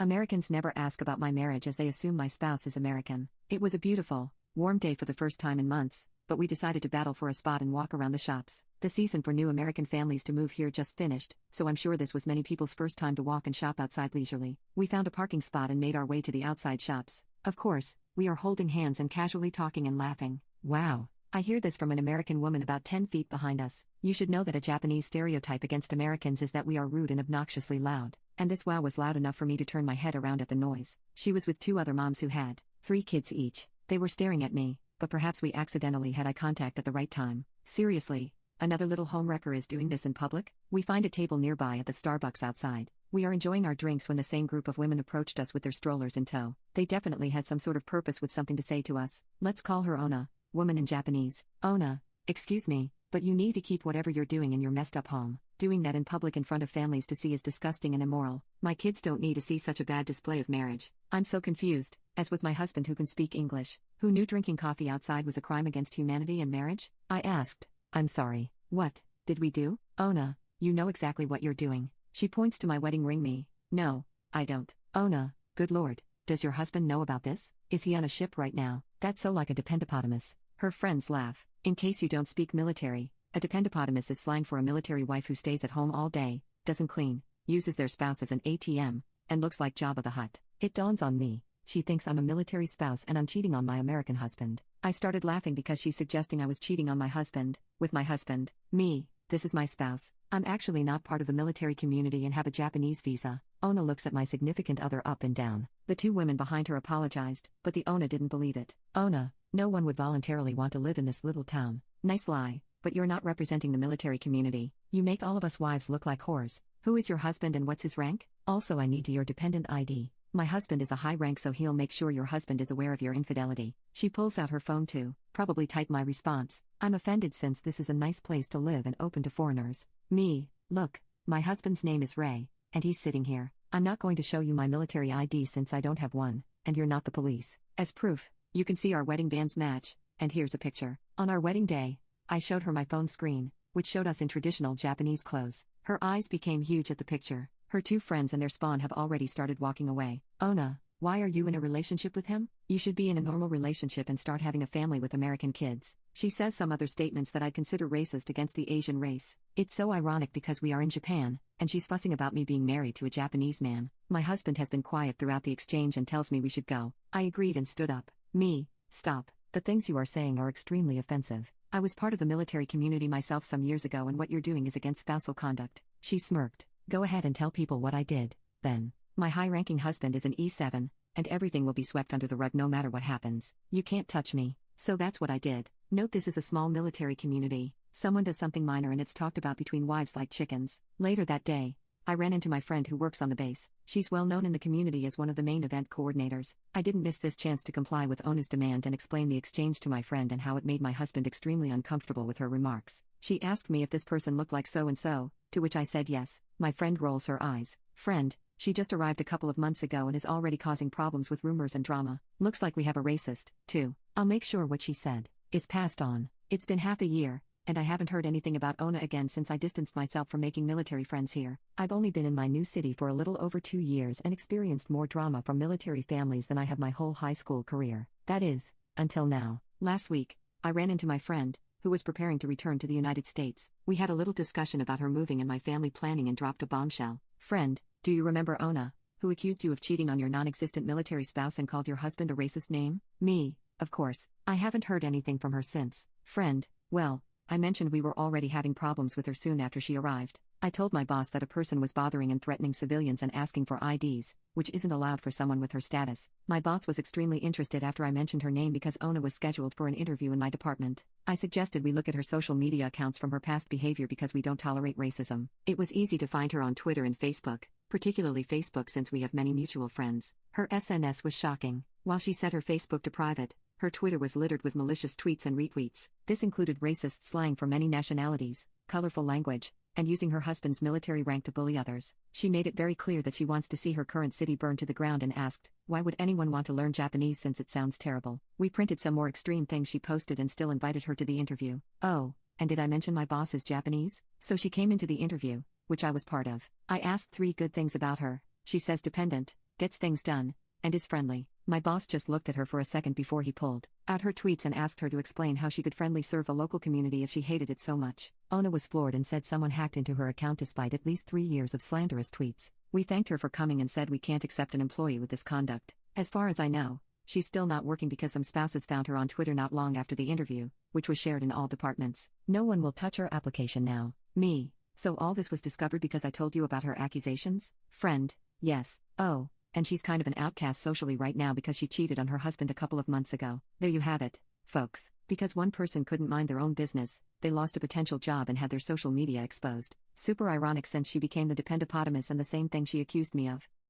Americans never ask about my marriage as they assume my spouse is American. It was a beautiful, warm day for the first time in months, but we decided to battle for a spot and walk around the shops. The season for new American families to move here just finished, so I'm sure this was many people's first time to walk and shop outside leisurely. We found a parking spot and made our way to the outside shops. Of course, we are holding hands and casually talking and laughing. Wow. I hear this from an American woman about 10 feet behind us. You should know that a Japanese stereotype against Americans is that we are rude and obnoxiously loud. And this wow was loud enough for me to turn my head around at the noise. She was with 2 other moms who had 3 kids each. They were staring at me, but perhaps we accidentally had eye contact at the right time. Seriously, another little homewrecker is doing this in public? We find a table nearby at the Starbucks outside. We are enjoying our drinks when the same group of women approached us with their strollers in tow. They definitely had some sort of purpose with something to say to us. Let's call her Ona. Woman in Japanese. Ona, excuse me, but you need to keep whatever you're doing in your messed up home. Doing that in public in front of families to see is disgusting and immoral. My kids don't need to see such a bad display of marriage. I'm so confused, as was my husband who can speak English. Who knew drinking coffee outside was a crime against humanity and marriage? I asked. I'm sorry. What did we do? Ona, you know exactly what you're doing. She points to my wedding ring. Me. No, I don't. Ona, good lord. Does your husband know about this? Is he on a ship right now? That's so like a dependapotamus. Her friends laugh. In case you don't speak military, a dependapotamus is slang for a military wife who stays at home all day, doesn't clean, uses their spouse as an ATM, and looks like Jabba the Hutt. It dawns on me. She thinks I'm a military spouse and I'm cheating on my American husband. I started laughing because she's suggesting I was cheating on my husband. With my husband. Me. This is my spouse. I'm actually not part of the military community and have a Japanese visa. Ona looks at my significant other up and down. The 2 women behind her apologized, but the Ona didn't believe it. Ona, no one would voluntarily want to live in this little town. Nice lie, but you're not representing the military community. You make all of us wives look like whores. Who is your husband and what's his rank? Also, I need your dependent ID. My husband is a high rank, so he'll make sure your husband is aware of your infidelity. She pulls out her phone to probably type my response. I'm offended since this is a nice place to live and open to foreigners. Me, look, my husband's name is Ray, and he's sitting here. I'm not going to show you my military ID since I don't have one, and you're not the police. As proof, you can see our wedding bands match, and here's a picture. On our wedding day, I showed her my phone screen, which showed us in traditional Japanese clothes. Her eyes became huge at the picture. Her 2 friends and their spawn have already started walking away. Ona, why are you in a relationship with him? You should be in a normal relationship and start having a family with American kids. She says some other statements that I'd consider racist against the Asian race. It's so ironic because we are in Japan, and she's fussing about me being married to a Japanese man. My husband has been quiet throughout the exchange and tells me we should go. I agreed and stood up. Me, stop. The things you are saying are extremely offensive. I was part of the military community myself some years ago, and what you're doing is against spousal conduct. She smirked. Go ahead and tell people what I did, then. My high-ranking husband is an E7, and everything will be swept under the rug no matter what happens. You can't touch me. So that's what I did. Note this is a small military community. Someone does something minor and it's talked about between wives like chickens. Later that day, I ran into my friend who works on the base. She's well known in the community as one of the main event coordinators. I didn't miss this chance to comply with Ona's demand and explain the exchange to my friend and how it made my husband extremely uncomfortable with her remarks. She asked me if this person looked like so-and-so, to which I said yes. My friend rolls her eyes. Friend, she just arrived a couple of months ago and is already causing problems with rumors and drama. Looks like we have a racist, too. I'll make sure what she said is passed on. It's been half a year, and I haven't heard anything about Ona again since I distanced myself from making military friends here. I've only been in my new city for a little over 2 years and experienced more drama from military families than I have my whole high school career. That is, until now. Last week, I ran into my friend, who was preparing to return to the United States. We had a little discussion about her moving and my family planning and dropped a bombshell. Friend, do you remember Ona, who accused you of cheating on your non-existent military spouse and called your husband a racist name? Me, of course. I haven't heard anything from her since. Friend, well, I mentioned we were already having problems with her soon after she arrived. I told my boss that a person was bothering and threatening civilians and asking for IDs, which isn't allowed for someone with her status. My boss was extremely interested after I mentioned her name because Ona was scheduled for an interview in my department. I suggested we look at her social media accounts from her past behavior because we don't tolerate racism. It was easy to find her on Twitter and Facebook, particularly Facebook since we have many mutual friends. Her SNS was shocking. While she set her Facebook to private, her Twitter was littered with malicious tweets and retweets. This included racist slang for many nationalities, colorful language, and using her husband's military rank to bully others. She made it very clear that she wants to see her current city burned to the ground and asked, why would anyone want to learn Japanese since it sounds terrible? We printed some more extreme things she posted and still invited her to the interview. Oh, and did I mention my boss is Japanese? So she came into the interview, which I was part of. I asked 3 good things about her. She says dependent, gets things done, and is friendly. My boss just looked at her for a second before he pulled out her tweets and asked her to explain how she could friendly serve the local community if she hated it so much. Ona was floored and said someone hacked into her account despite at least 3 years of slanderous tweets. We thanked her for coming and said we can't accept an employee with this conduct. As far as I know, she's still not working because some spouses found her on Twitter not long after the interview, which was shared in all departments. No one will touch her application now. Me. So all this was discovered because I told you about her accusations? Friend. Yes. Oh. And she's kind of an outcast socially right now because she cheated on her husband a couple of months ago. There you have it, folks. Because one person couldn't mind their own business, they lost a potential job and had their social media exposed. Super ironic since she became the dependapotamus and the same thing she accused me of.